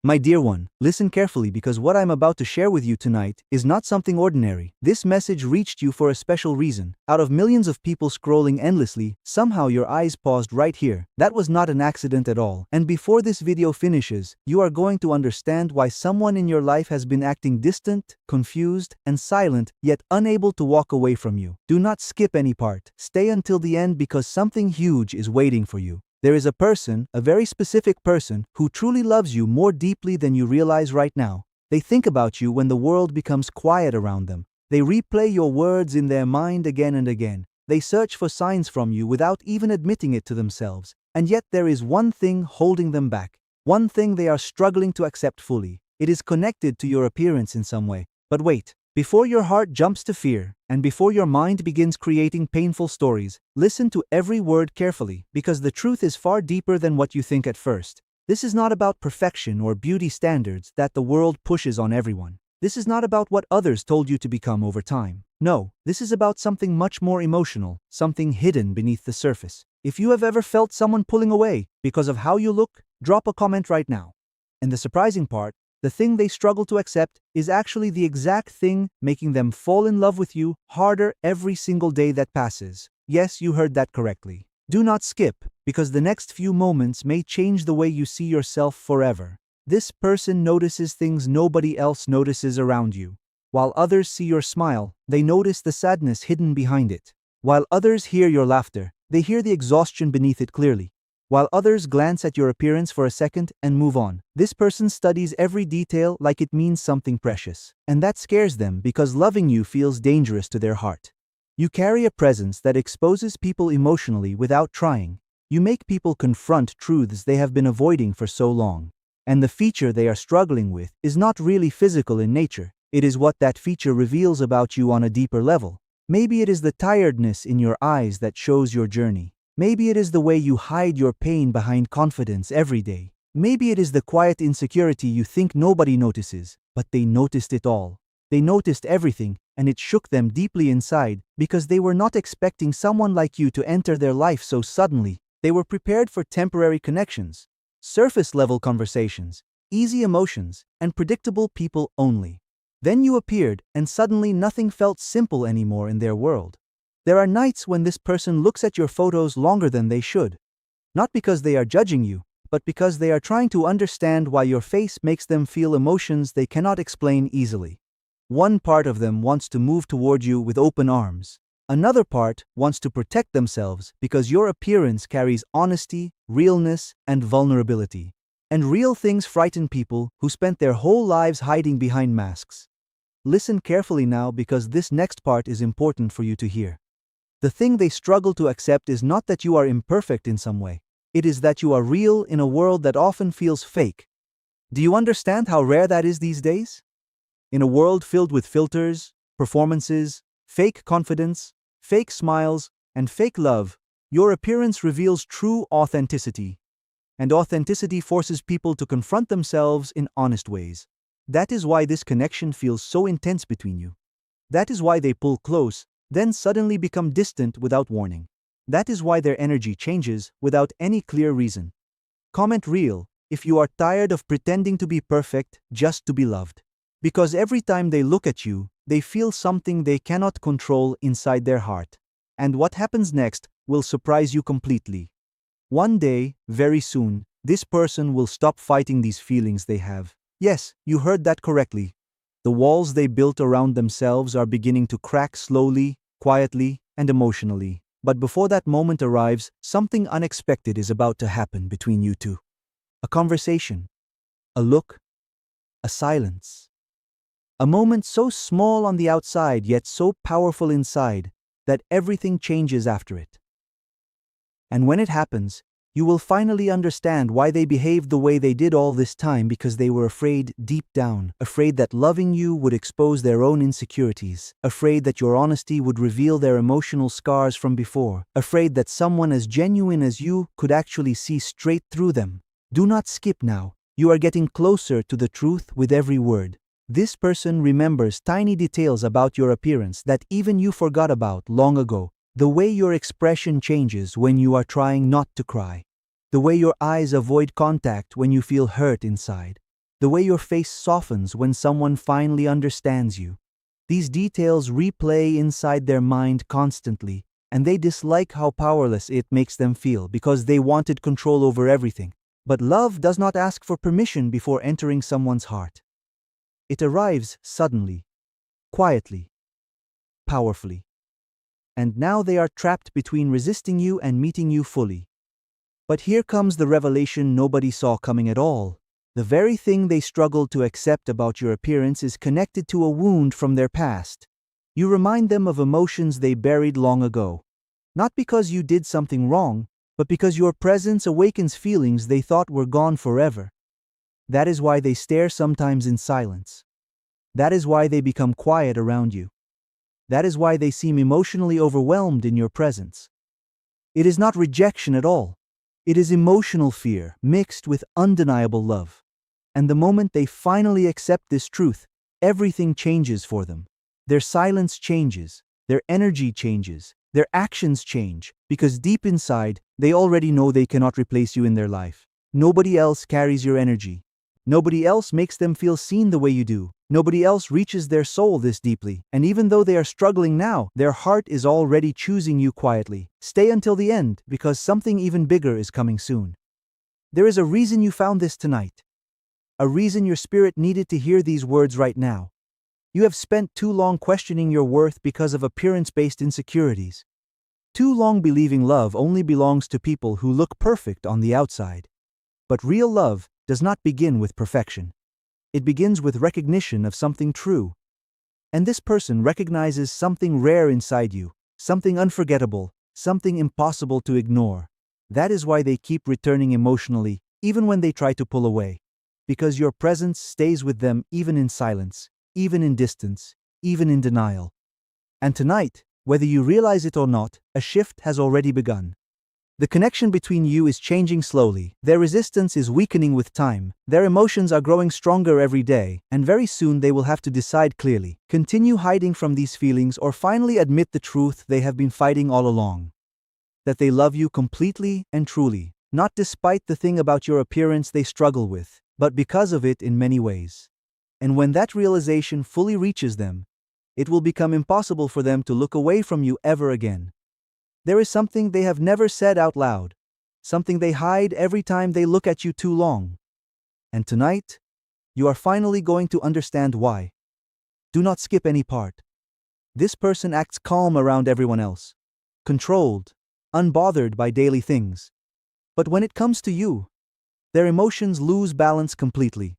My dear one, listen carefully because what I'm about to share with you tonight is not something ordinary. This message reached you for a special reason. Out of millions of people scrolling endlessly, somehow your eyes paused right here. That was not an accident at all. And before this video finishes, you are going to understand why someone in your life has been acting distant, confused, and silent, yet unable to walk away from you. Do not skip any part. Stay until the end because something huge is waiting for you. There is a person, a very specific person, who truly loves you more deeply than you realize right now. They think about you when the world becomes quiet around them. They replay your words in their mind again and again. They search for signs from you without even admitting it to themselves. And yet there is one thing holding them back. One thing they are struggling to accept fully. It is connected to your appearance in some way. But wait. Before your heart jumps to fear, and before your mind begins creating painful stories, listen to every word carefully, because the truth is far deeper than what you think at first. This is not about perfection or beauty standards that the world pushes on everyone. This is not about what others told you to become over time. No, this is about something much more emotional, something hidden beneath the surface. If you have ever felt someone pulling away because of how you look, drop a comment right now. And the surprising part, the thing they struggle to accept is actually the exact thing making them fall in love with you harder every single day that passes. Yes, you heard that correctly. Do not skip, because the next few moments may change the way you see yourself forever. This person notices things nobody else notices around you. While others see your smile, they notice the sadness hidden behind it. While others hear your laughter, they hear the exhaustion beneath it clearly. While others glance at your appearance for a second and move on, this person studies every detail like it means something precious. And that scares them because loving you feels dangerous to their heart. You carry a presence that exposes people emotionally without trying. You make people confront truths they have been avoiding for so long. And the feature they are struggling with is not really physical in nature. It is what that feature reveals about you on a deeper level. Maybe it is the tiredness in your eyes that shows your journey. Maybe it is the way you hide your pain behind confidence every day. Maybe it is the quiet insecurity you think nobody notices, but they noticed it all. They noticed everything, and it shook them deeply inside because they were not expecting someone like you to enter their life so suddenly. They were prepared for temporary connections, surface-level conversations, easy emotions, and predictable people only. Then you appeared, and suddenly nothing felt simple anymore in their world. There are nights when this person looks at your photos longer than they should. Not because they are judging you, but because they are trying to understand why your face makes them feel emotions they cannot explain easily. One part of them wants to move toward you with open arms. Another part wants to protect themselves because your appearance carries honesty, realness, and vulnerability. And real things frighten people who spent their whole lives hiding behind masks. Listen carefully now because this next part is important for you to hear. The thing they struggle to accept is not that you are imperfect in some way. It is that you are real in a world that often feels fake. Do you understand how rare that is these days? In a world filled with filters, performances, fake confidence, fake smiles, and fake love, your appearance reveals true authenticity. And authenticity forces people to confront themselves in honest ways. That is why this connection feels so intense between you. That is why they pull close, then suddenly become distant without warning. That is why their energy changes without any clear reason. Comment real if you are tired of pretending to be perfect just to be loved. Because every time they look at you, they feel something they cannot control inside their heart. And what happens next will surprise you completely. One day, very soon, this person will stop fighting these feelings they have. Yes, you heard that correctly. The walls they built around themselves are beginning to crack slowly, quietly, and emotionally. But before that moment arrives, something unexpected is about to happen between you two. A conversation, a look, a silence. A moment so small on the outside yet so powerful inside that everything changes after it. And when it happens, you will finally understand why they behaved the way they did all this time, because they were afraid deep down, afraid that loving you would expose their own insecurities, afraid that your honesty would reveal their emotional scars from before, afraid that someone as genuine as you could actually see straight through them. Do not skip now. You are getting closer to the truth with every word. This person remembers tiny details about your appearance that even you forgot about long ago. The way your expression changes when you are trying not to cry. The way your eyes avoid contact when you feel hurt inside. the way your face softens when someone finally understands you. These details replay inside their mind constantly, and they dislike how powerless it makes them feel because they wanted control over everything. But love does not ask for permission before entering someone's heart. It arrives suddenly, quietly, powerfully. And now they are trapped between resisting you and meeting you fully. But here comes the revelation nobody saw coming at all. The very thing they struggled to accept about your appearance is connected to a wound from their past. You remind them of emotions they buried long ago. Not because you did something wrong, but because your presence awakens feelings they thought were gone forever. That is why they stare sometimes in silence. That is why they become quiet around you. That is why they seem emotionally overwhelmed in your presence. It is not rejection at all. It is emotional fear mixed with undeniable love. And the moment they finally accept this truth, everything changes for them. Their silence changes, their energy changes, their actions change, because deep inside, they already know they cannot replace you in their life. Nobody else carries your energy. Nobody else makes them feel seen the way you do. Nobody else reaches their soul this deeply. And even though they are struggling now, their heart is already choosing you quietly. Stay until the end, because something even bigger is coming soon. There is a reason you found this tonight. A reason your spirit needed to hear these words right now. You have spent too long questioning your worth because of appearance-based insecurities. Too long believing love only belongs to people who look perfect on the outside. But real love does not begin with perfection. It begins with recognition of something true. And this person recognizes something rare inside you, something unforgettable, something impossible to ignore. That is why they keep returning emotionally, even when they try to pull away. Because your presence stays with them even in silence, even in distance, even in denial. And tonight, whether you realize it or not, a shift has already begun. The connection between you is changing slowly, their resistance is weakening with time, their emotions are growing stronger every day, and very soon they will have to decide clearly, continue hiding from these feelings or finally admit the truth they have been fighting all along. That they love you completely and truly, not despite the thing about your appearance they struggle with, but because of it in many ways. And when that realization fully reaches them, it will become impossible for them to look away from you ever again. There is something they have never said out loud, something they hide every time they look at you too long. And tonight, you are finally going to understand why. Do not skip any part. This person acts calm around everyone else, controlled, unbothered by daily things. But when it comes to you, their emotions lose balance completely.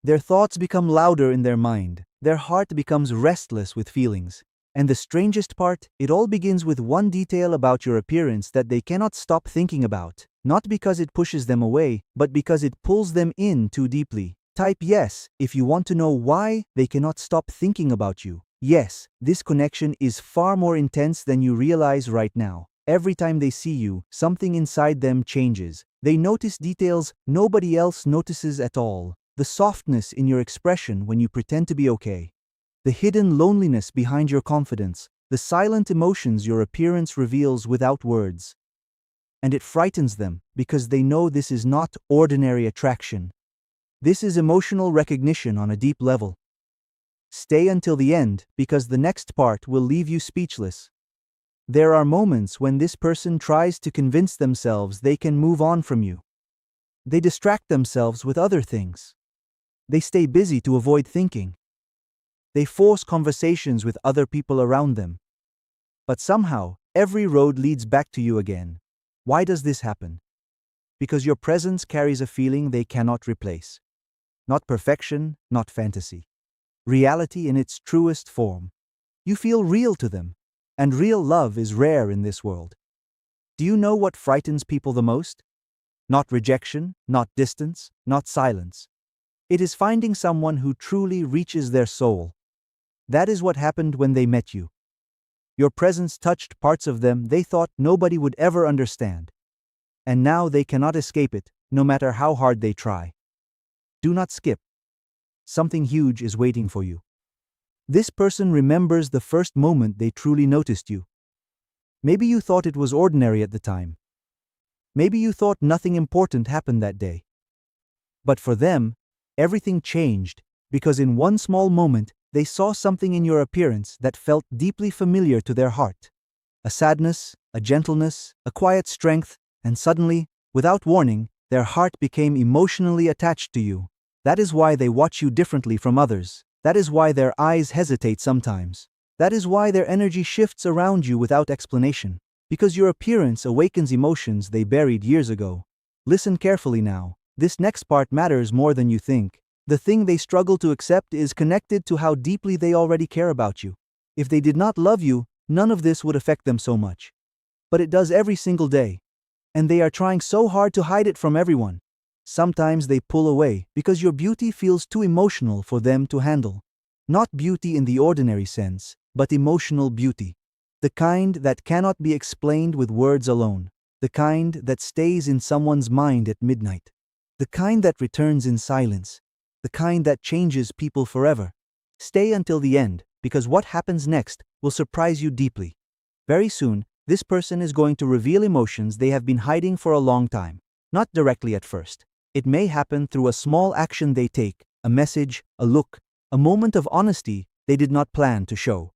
Their thoughts become louder in their mind, their heart becomes restless with feelings. And the strangest part, it all begins with one detail about your appearance that they cannot stop thinking about, not because it pushes them away, but because it pulls them in too deeply. Type yes if you want to know why they cannot stop thinking about you. Yes, this connection is far more intense than you realize right now. Every time they see you, something inside them changes. They notice details nobody else notices at all. The softness in your expression when you pretend to be okay. The hidden loneliness behind your confidence, the silent emotions your appearance reveals without words. And it frightens them because they know this is not ordinary attraction. This is emotional recognition on a deep level. Stay until the end because the next part will leave you speechless. There are moments when this person tries to convince themselves they can move on from you. They distract themselves with other things. They stay busy to avoid thinking. They force conversations with other people around them. But somehow, every road leads back to you again. Why does this happen? Because your presence carries a feeling they cannot replace. Not perfection, not fantasy. Reality in its truest form. You feel real to them. And real love is rare in this world. Do you know what frightens people the most? Not rejection, not distance, not silence. It is finding someone who truly reaches their soul. That is what happened when they met you. Your presence touched parts of them they thought nobody would ever understand. And now they cannot escape it, no matter how hard they try. Do not skip. Something huge is waiting for you. This person remembers the first moment they truly noticed you. Maybe you thought it was ordinary at the time. Maybe you thought nothing important happened that day. But for them, Everything changed, because in one small moment, they saw something in your appearance that felt deeply familiar to their heart. A sadness, a gentleness, a quiet strength, and suddenly, without warning, their heart became emotionally attached to you. That is why they watch you differently from others. That is why their eyes hesitate sometimes. That is why their energy shifts around you without explanation. Because your appearance awakens emotions they buried years ago. Listen carefully now. This next part matters more than you think. The thing they struggle to accept is connected to how deeply they already care about you. If they did not love you, none of this would affect them so much. But it does every single day. And they are trying so hard to hide it from everyone. Sometimes they pull away because your beauty feels too emotional for them to handle. Not beauty in the ordinary sense, but emotional beauty. The kind that cannot be explained with words alone. The kind that stays in someone's mind at midnight. The kind that returns in silence. The kind that changes people forever. Stay until the end, because what happens next will surprise you deeply. Very soon, this person is going to reveal emotions they have been hiding for a long time. Not directly at first. It may happen through a small action they take, a message, a look, a moment of honesty they did not plan to show.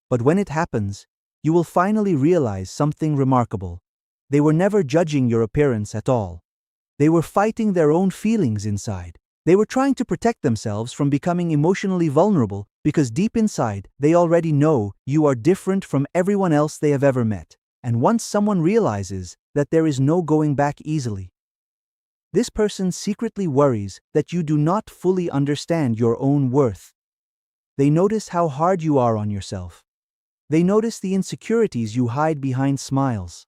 But when it happens, you will finally realize something remarkable. They were never judging your appearance at all. They were fighting their own feelings inside. They were trying to protect themselves from becoming emotionally vulnerable because deep inside, they already know you are different from everyone else they have ever met. And once someone realizes that there is no going back easily, this person secretly worries that you do not fully understand your own worth. They notice how hard you are on yourself. They notice the insecurities you hide behind smiles.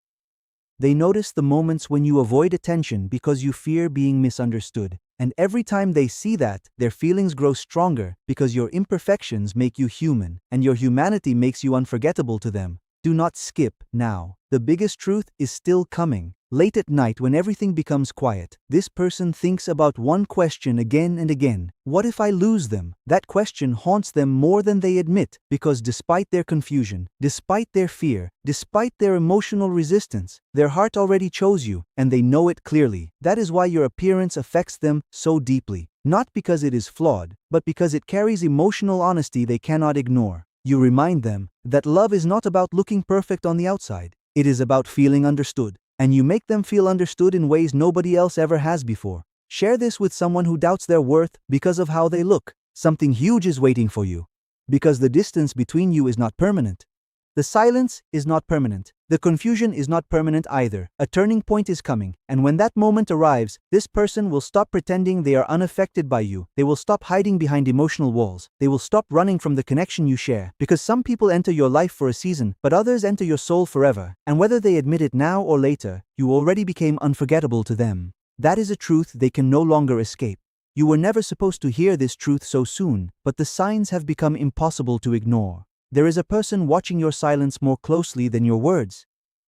They notice the moments when you avoid attention because you fear being misunderstood. And every time they see that, their feelings grow stronger because your imperfections make you human, and your humanity makes you unforgettable to them. Do not skip now. The biggest truth is still coming. Late at night when everything becomes quiet, this person thinks about one question again and again. What if I lose them? That question haunts them more than they admit, because despite their confusion, despite their fear, despite their emotional resistance, their heart already chose you, and they know it clearly. That is why your appearance affects them so deeply. Not because it is flawed, but because it carries emotional honesty they cannot ignore. You remind them that love is not about looking perfect on the outside. It is about feeling understood. And you make them feel understood in ways nobody else ever has before. Share this with someone who doubts their worth because of how they look. Something huge is waiting for you. Because the distance between you is not permanent. The silence is not permanent. The confusion is not permanent either. A turning point is coming, and when that moment arrives, this person will stop pretending they are unaffected by you. They will stop hiding behind emotional walls. They will stop running from the connection you share. Because some people enter your life for a season, but others enter your soul forever. And whether they admit it now or later, you already became unforgettable to them. That is a truth they can no longer escape. You were never supposed to hear this truth so soon, but the signs have become impossible to ignore. There is a person watching your silence more closely than your words.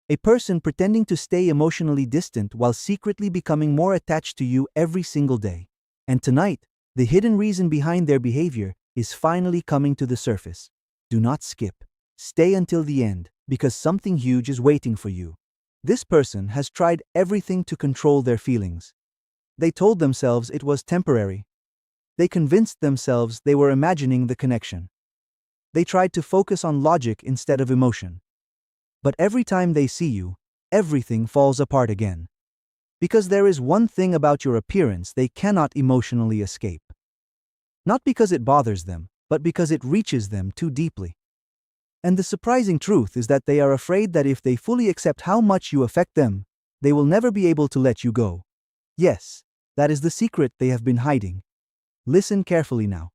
A person pretending to stay emotionally distant while secretly becoming more attached to you every single day. And tonight, the hidden reason behind their behavior is finally coming to the surface. Do not skip. Stay until the end, because something huge is waiting for you. This person has tried everything to control their feelings. They told themselves it was temporary. They convinced themselves they were imagining the connection. They tried to focus on logic instead of emotion. But every time they see you, everything falls apart again. Because there is one thing about your appearance they cannot emotionally escape. Not because it bothers them, but because it reaches them too deeply. And the surprising truth is that they are afraid that if they fully accept how much you affect them, they will never be able to let you go. Yes, that is the secret they have been hiding. Listen carefully now.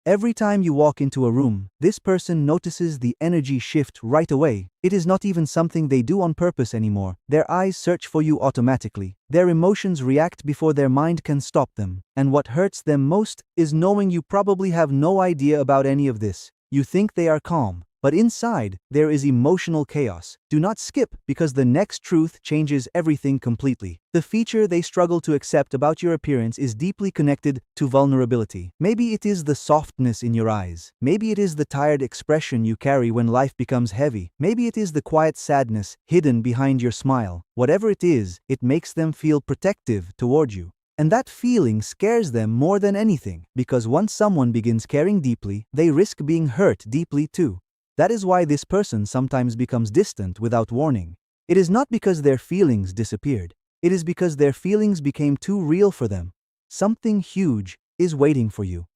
Every time you walk into a room, this person notices the energy shift right away. It is not even something they do on purpose anymore. Their eyes search for you automatically. Their emotions react before their mind can stop them. And what hurts them most is knowing you probably have no idea about any of this. You think they are calm, but inside, there is emotional chaos. Do not skip, because the next truth changes everything completely. The feature they struggle to accept about your appearance is deeply connected to vulnerability. Maybe it is the softness in your eyes. Maybe it is the tired expression you carry when life becomes heavy. Maybe it is the quiet sadness hidden behind your smile. Whatever it is, it makes them feel protective toward you. And that feeling scares them more than anything, because once someone begins caring deeply, they risk being hurt deeply too. That is why this person sometimes becomes distant without warning. It is not because their feelings disappeared. It is because their feelings became too real for them. Something huge is waiting for you.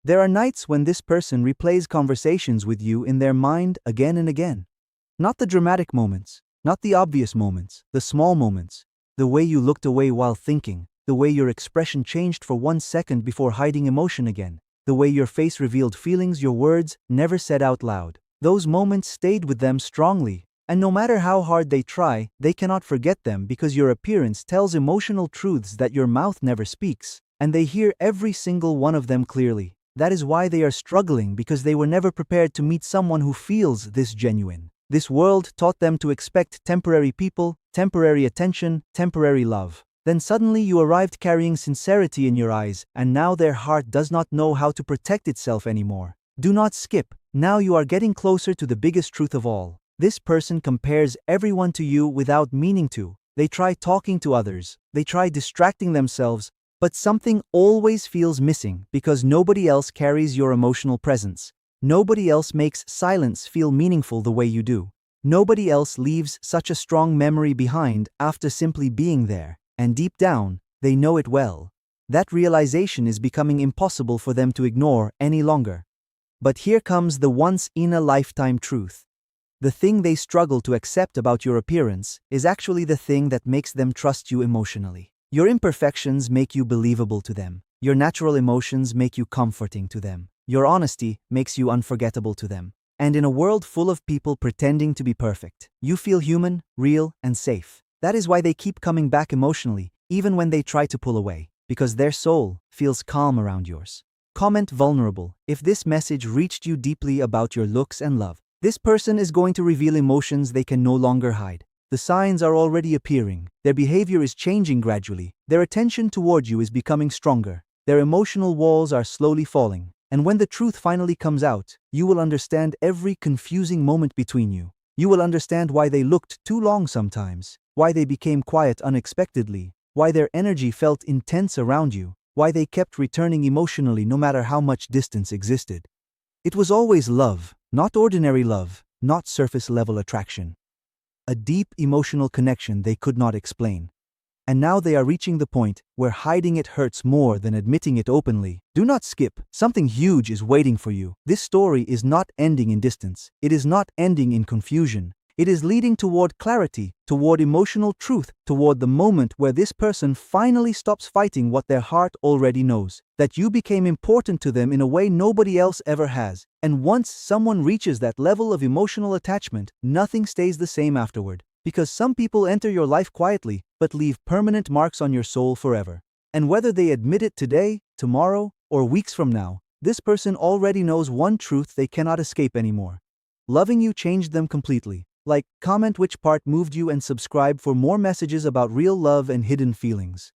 There are nights when this person replays conversations with you in their mind again and again. Not the dramatic moments, not the obvious moments, the small moments. The way you looked away while thinking, the way your expression changed for 1 second before hiding emotion again, the way your face revealed feelings your words never said out loud. Those moments stayed with them strongly, and no matter how hard they try, they cannot forget them because your appearance tells emotional truths that your mouth never speaks, and they hear every single one of them clearly. That is why they are struggling, because they were never prepared to meet someone who feels this genuine. This world taught them to expect temporary people, temporary attention, temporary love. Then suddenly you arrived carrying sincerity in your eyes, and now their heart does not know how to protect itself anymore. Do not skip. Now you are getting closer to the biggest truth of all. This person compares everyone to you without meaning to. They try talking to others. They try distracting themselves. But something always feels missing because nobody else carries your emotional presence. Nobody else makes silence feel meaningful the way you do. Nobody else leaves such a strong memory behind after simply being there. And deep down, they know it well. That realization is becoming impossible for them to ignore any longer. But here comes the once-in-a-lifetime truth. The thing they struggle to accept about your appearance is actually the thing that makes them trust you emotionally. Your imperfections make you believable to them. Your natural emotions make you comforting to them. Your honesty makes you unforgettable to them. And in a world full of people pretending to be perfect, you feel human, real, and safe. That is why they keep coming back emotionally, even when they try to pull away, because their soul feels calm around yours. Comment vulnerable if this message reached you deeply about your looks and love. This person is going to reveal emotions they can no longer hide. The signs are already appearing. Their behavior is changing gradually. Their attention toward you is becoming stronger. Their emotional walls are slowly falling. And when the truth finally comes out, you will understand every confusing moment between you. You will understand why they looked too long sometimes, why they became quiet unexpectedly, why their energy felt intense around you, why they kept returning emotionally no matter how much distance existed. It was always love, not ordinary love, not surface-level attraction. A deep emotional connection they could not explain. And now they are reaching the point where hiding it hurts more than admitting it openly. Do not skip. Something huge is waiting for you. This story is not ending in distance. It is not ending in confusion. It is leading toward clarity, toward emotional truth, toward the moment where this person finally stops fighting what their heart already knows, that you became important to them in a way nobody else ever has. And once someone reaches that level of emotional attachment, nothing stays the same afterward. Because some people enter your life quietly, but leave permanent marks on your soul forever. And whether they admit it today, tomorrow, or weeks from now, this person already knows one truth they cannot escape anymore. Loving you changed them completely. Like, comment which part moved you, and subscribe for more messages about real love and hidden feelings.